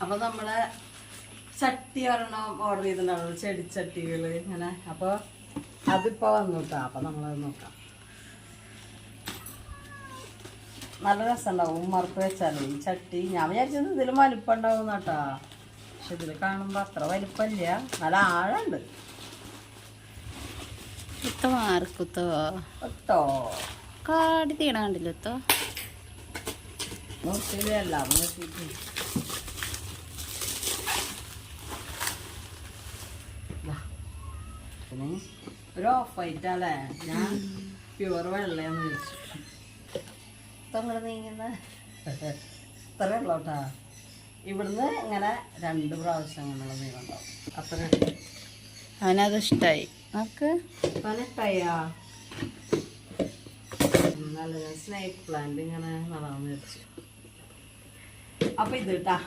അപ്പൊ നമ്മളെ ചട്ടി ഒരെണ്ണം ഓർഡർ ചെയ്തിട്ടുണ്ടാവുള്ളൂ, ചെടിച്ചട്ടികൾ ഇങ്ങനെ. അപ്പോൾ അതിപ്പോൾ വന്നു കേട്ടോ. അപ്പം നമ്മളത് നോക്കാം. നല്ല രസമുണ്ടാവും മറുത്ത് വെച്ചാലേ ഈ ചട്ടി. ഞാൻ വിചാരിച്ചത് ഇതിലും വലിപ്പം ഉണ്ടാവും കേട്ടോ. പക്ഷെ ഇതിൽ കാണുമ്പോൾ അത്ര വലിപ്പമില്ല, നല്ല ആഴമുണ്ട്. കുത്തോ കാടി തീണ കണ്ടില്ലോ. നോക്കിയല്ല നോക്കിയിട്ട് പിന്നെ ഒരു ഓഫ് വൈറ്റല്ലേ. ഞാൻ പ്യുവർ വെള്ളയെന്ന് ചോദിച്ചു. ഇങ്ങനെ നീങ്ങുന്ന ഇത്ര ഉള്ളോട്ടാ. ഇവിടുന്ന് ഇങ്ങനെ 2 പ്രാവശ്യം അങ്ങനെയുള്ള നീളം ഉണ്ടാവും. അത്ര അവനത് ഇഷ്ടമായി. നമുക്ക് പനട്ടായാ നല്ല സ്നേക്ക് പ്ലാന്റ് ഇങ്ങനെ നടാന്ന് വെച്ചു. അപ്പൊ ഇത് കേട്ടാ.